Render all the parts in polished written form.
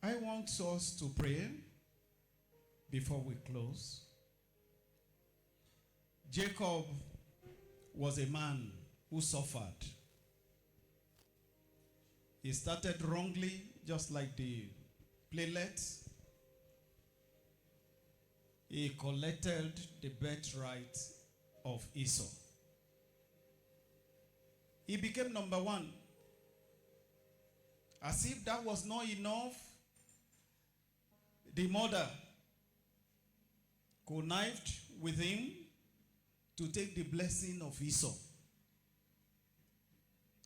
I want us to pray before we close. Jacob was a man who suffered. He started wrongly, just like the playlet. He collected the birthright of Esau. He became number one. As if that was not enough, the mother connived with him to take the blessing of Esau.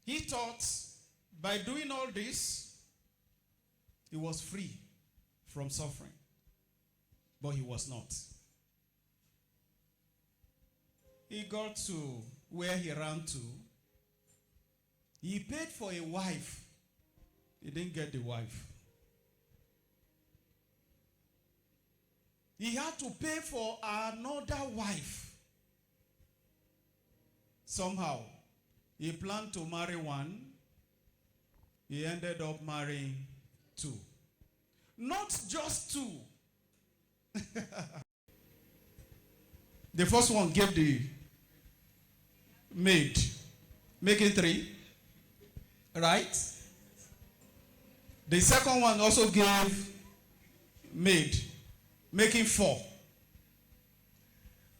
He thought by doing all this, he was free from suffering. But he was not. He got to where he ran to. He paid for a wife. He didn't get the wife. He had to pay for another wife. Somehow, he planned to marry one. He ended up marrying two. Not just two. The first one gave the maid, making three, right? The second one also gave maid, making four.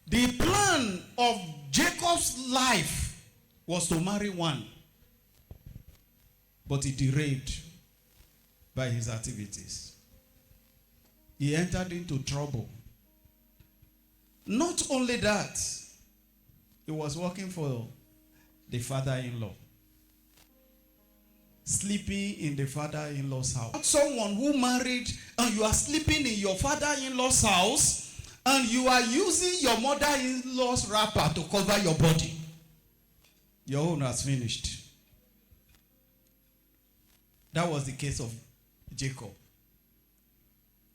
The plan of Jacob's life was to marry one, but he derailed by his activities. He entered into trouble. Not only that, he was working for the father-in-law, sleeping in the father-in-law's house. Someone who married and you are sleeping in your father-in-law's house and you are using your mother-in-law's wrapper to cover your body. Your own has finished. That was the case of Jacob.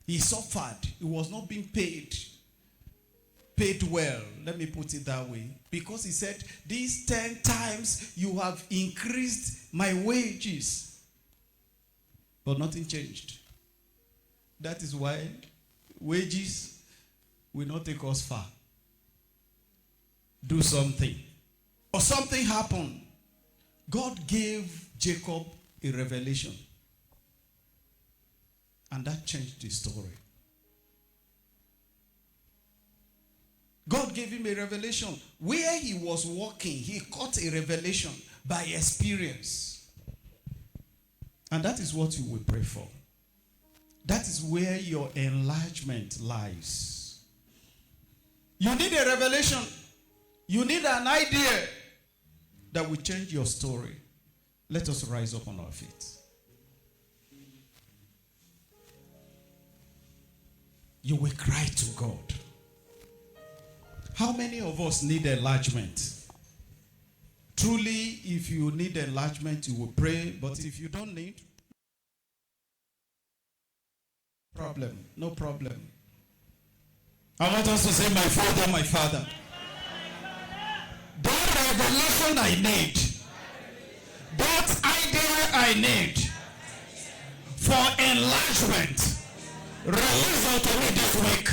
He suffered. He was not being paid well. Let me put it that way. Because he said, these 10 times you have increased my wages. But nothing changed. That is why wages will not take us far. Do something. Or something happened. God gave Jacob a revelation. And that changed the story. God gave him a revelation. Where he was walking, he caught a revelation by experience. And that is what you will pray for. That is where your enlargement lies. You need a revelation. You need an idea that will change your story. Let us rise up on our feet. You will cry to God. How many of us need enlargement? Truly, if you need enlargement, you will pray. But if you don't need, no problem. I want us to say, my Father, my Father. That revelation I need, that idea I need for enlargement, release unto me this week.